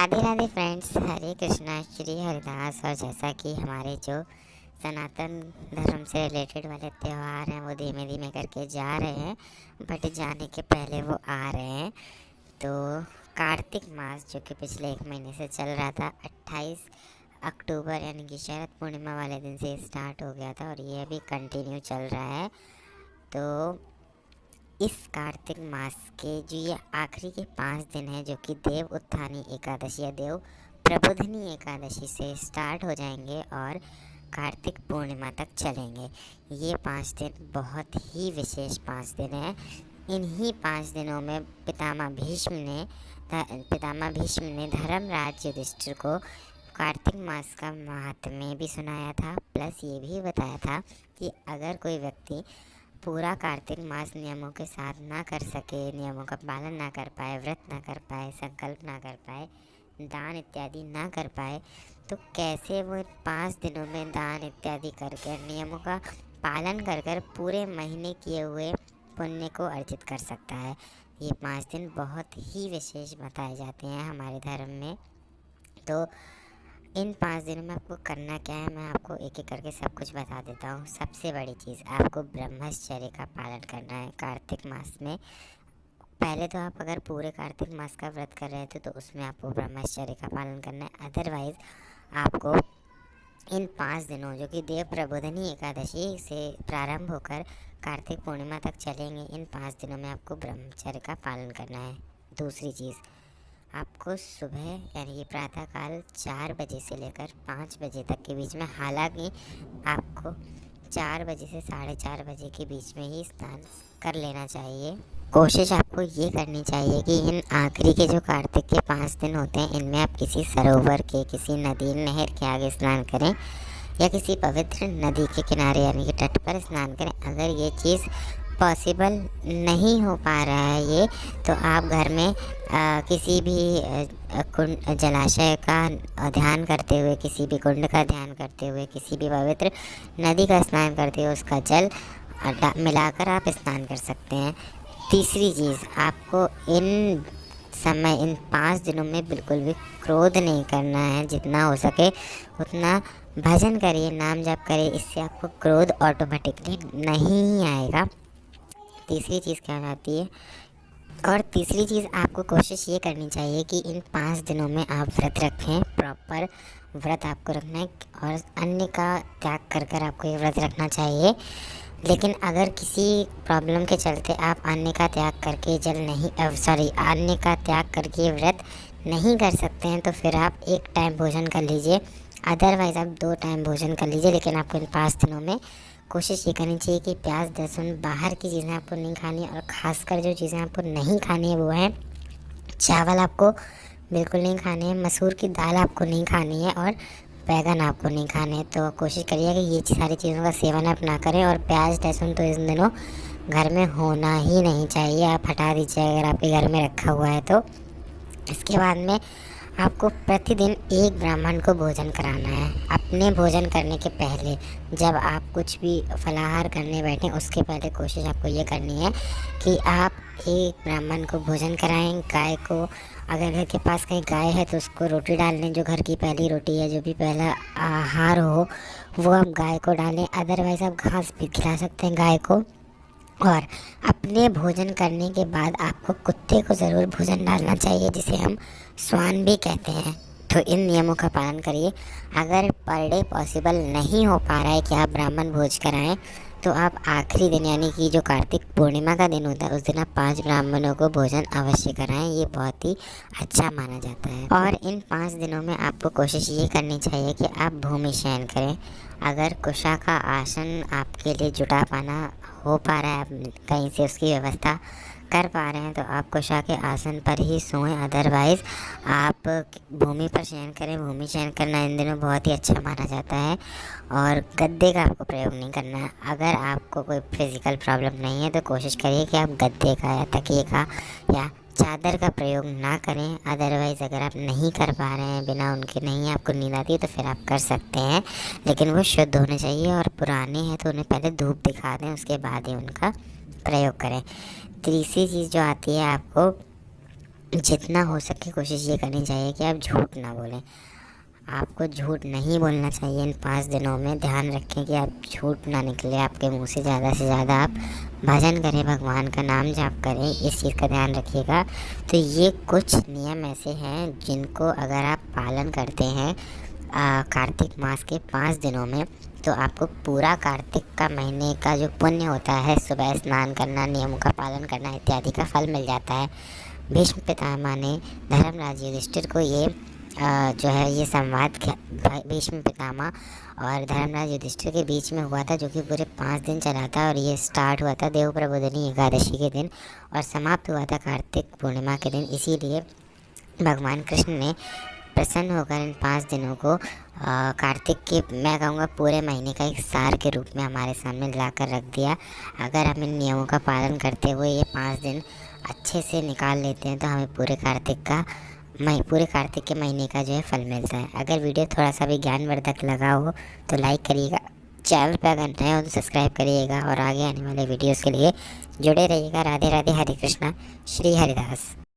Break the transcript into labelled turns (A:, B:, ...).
A: Radhe Radhe friends, हरे कृष्णा, श्री हरिदास। और जैसा कि हमारे जो सनातन धर्म से रिलेटेड वाले त्यौहार हैं वो धीमे धीमे करके जा रहे हैं, बट जाने के पहले वो आ रहे हैं। तो कार्तिक मास जो कि पिछले 1 महीने से चल रहा था, 28 अक्टूबर यानी कि शरद पूर्णिमा वाले दिन से स्टार्ट हो गया था और ये अभी कंटिन्यू चल रहा है। तो इस कार्तिक मास के जो ये आखिरी के 5 दिन हैं, जो कि देव उत्थानी एकादशी या देव प्रबोधिनी एकादशी से स्टार्ट हो जाएंगे और कार्तिक पूर्णिमा तक चलेंगे। ये 5 दिन बहुत ही विशेष 5 दिन हैं। इन्हीं 5 दिनों में पितामह भीष्म ने धर्मराज युधिष्ठिर को कार्तिक मास का महात्म्य भी सुनाया था, प्लस ये भी बताया था कि अगर कोई व्यक्ति पूरा कार्तिक मास नियमों के साथ ना कर सके, नियमों का पालन ना कर पाए, व्रत ना कर पाए, संकल्प ना कर पाए, दान इत्यादि ना कर पाए, तो कैसे वो 5 दिनों में दान इत्यादि कर कर नियमों का पालन कर कर पूरे महीने किए हुए पुण्य को अर्जित कर सकता है। ये 5 दिन बहुत ही विशेष बताए जाते हैं हमारे धर्म में। तो इन 5 दिनों में आपको करना क्या है, मैं आपको एक एक करके सब कुछ बता देता हूँ। सबसे बड़ी चीज़, आपको ब्रह्मचर्य का पालन करना है कार्तिक मास में। पहले तो आप अगर पूरे कार्तिक मास का व्रत कर रहे थे तो उसमें आपको ब्रह्मचर्य का पालन करना है। अदरवाइज़ आपको इन 5 दिनों जो कि देव प्रबोधिनी एकादशी से प्रारंभ होकर कार्तिक पूर्णिमा तक चलेंगे, इन 5 दिनों में आपको ब्रह्मचर्य का पालन करना है। दूसरी चीज़, आपको सुबह यानी कि प्रातःकाल 4 बजे से लेकर 5 बजे तक के बीच में, हालांकि आपको 4 बजे से 4:30 बजे के बीच में ही स्नान कर लेना चाहिए। कोशिश आपको ये करनी चाहिए कि इन आखिरी के जो कार्तिक के 5 दिन होते हैं, इनमें आप किसी सरोवर के, किसी नदी नहर के आगे स्नान करें या किसी पवित्र नदी के किनारे यानी कि तट पर स्नान करें। अगर ये चीज़ पॉसिबल नहीं हो पा रहा है ये, तो आप घर में किसी भी कुंड, जलाशय का ध्यान करते हुए, किसी भी कुंड का ध्यान करते हुए, किसी भी पवित्र नदी का स्नान करते हुए उसका जल मिलाकर आप स्नान कर सकते हैं। तीसरी चीज़, आपको इन 5 दिनों में बिल्कुल भी क्रोध नहीं करना है। जितना हो सके उतना भजन करिए, नाम जप करिए, इससे आपको क्रोध ऑटोमेटिकली नहीं आएगा। तीसरी चीज़ क्या आती है, और तीसरी चीज़ आपको कोशिश ये करनी चाहिए कि इन 5 दिनों में आप व्रत रखें। प्रॉपर व्रत आपको रखना है और अन्य का त्याग कर कर आपको ये व्रत रखना चाहिए। लेकिन अगर किसी प्रॉब्लम के चलते आप अन्य का त्याग करके अन्य का त्याग करके व्रत नहीं कर सकते हैं, तो फिर आप एक टाइम भोजन कर लीजिए। अदरवाइज़ आप 2 टाइम भोजन कर लीजिए। लेकिन आपको इन 5 दिनों में कोशिश ये करनी चाहिए कि प्याज, लहसुन, बाहर की चीज़ें आपको नहीं खानी है। और ख़ासकर जो चीज़ें आपको नहीं खानी है वो है चावल आपको बिल्कुल नहीं खाने हैं, मसूर की दाल आपको नहीं खानी है और बैगन आपको नहीं खाने। तो कोशिश करिए कि ये सारी चीज़ों का सेवन आप ना करें। और प्याज, लहसुन तो इन दिनों घर में होना ही नहीं चाहिए, आप हटा दीजिए अगर आपके घर में रखा हुआ है तो। इसके बाद में आपको प्रतिदिन एक ब्राह्मण को भोजन कराना है। अपने भोजन करने के पहले, जब आप कुछ भी फलाहार करने बैठें उसके पहले कोशिश आपको ये करनी है कि आप एक ब्राह्मण को भोजन कराएं। गाय को, अगर घर के पास कहीं गाय है तो उसको रोटी डाल लें, जो घर की पहली रोटी है, जो भी पहला आहार हो वो आप गाय को डालें। अदरवाइज़ आप घास भी खिला सकते हैं गाय को। और अपने भोजन करने के बाद आपको कुत्ते को ज़रूर भोजन डालना चाहिए, जिसे हम स्वान भी कहते हैं। तो इन नियमों का पालन करिए। अगर पर डे पॉसिबल नहीं हो पा रहा है कि आप ब्राह्मण भोज कराएं, तो आप आखिरी दिन यानी कि जो कार्तिक पूर्णिमा का दिन होता है उस दिन आप 5 ब्राह्मणों को भोजन अवश्य कराएं। ये बहुत ही अच्छा माना जाता है। और इन 5 दिनों में आपको कोशिश ये करनी चाहिए कि आप भूमि शयन करें। अगर कुशा का आसन आपके लिए जुटा पाना हो पा रहा है, आप कहीं से उसकी व्यवस्था कर पा रहे हैं, तो आप कुशा के आसन पर ही सोएं। अदरवाइज़ आप भूमि पर शयन करें। भूमि शयन करना इन दिनों बहुत ही अच्छा माना जाता है। और गद्दे का आपको प्रयोग नहीं करना है। अगर आपको कोई फिज़िकल प्रॉब्लम नहीं है तो कोशिश करिए कि आप गद्दे का या तकिए का या चादर का प्रयोग ना करें। अदरवाइज़ अगर आप नहीं कर पा रहे हैं, बिना उनके नहीं आपको नींद आती है, तो फिर आप कर सकते हैं, लेकिन वो शुद्ध होने चाहिए। और पुराने हैं तो उन्हें पहले धूप दिखा दें, उसके बाद ही उनका प्रयोग करें। तीसरी चीज़ जो आती है, आपको जितना हो सके कोशिश ये करनी चाहिए कि आप झूठ ना बोलें। आपको झूठ नहीं बोलना चाहिए इन 5 दिनों में। ध्यान रखें कि आप झूठ ना निकले आपके मुंह से ज़्यादा आप भजन करें, भगवान का नाम जाप करें, इस चीज़ का ध्यान रखिएगा। तो ये कुछ नियम ऐसे हैं जिनको अगर आप पालन करते हैं कार्तिक मास के 5 दिनों में, तो आपको पूरा कार्तिक का महीने का जो पुण्य होता है, सुबह स्नान करना, नियमों का पालन करना इत्यादि का फल मिल जाता है। भीष्म पितामह ने धर्मराज युधिष्ठिर को ये जो है ये संवाद भीष्म पितामह और धर्मराज युधिष्ठिर के बीच में हुआ था, जो कि पूरे 5 दिन चला था। और ये स्टार्ट हुआ था देव प्रबोधिनी एकादशी के दिन और समाप्त हुआ था कार्तिक पूर्णिमा के दिन। इसीलिए भगवान कृष्ण ने प्रसन्न होकर इन 5 दिनों को कार्तिक के, मैं कहूँगा पूरे महीने का एक सार के रूप में हमारे सामने ला कर रख दिया। अगर हम इन नियमों का पालन करते हुए ये 5 दिन अच्छे से निकाल लेते हैं तो हमें पूरे कार्तिक के महीने का जो है फल मिलता है। अगर वीडियो थोड़ा सा भी ज्ञानवर्धक लगा हो तो लाइक करिएगा, चैनल पर अगर नए हो तो सब्सक्राइब करिएगा और आगे आने वाले वीडियोस के लिए जुड़े रहिएगा। राधे राधे, हरे कृष्णा, श्री हरिदास।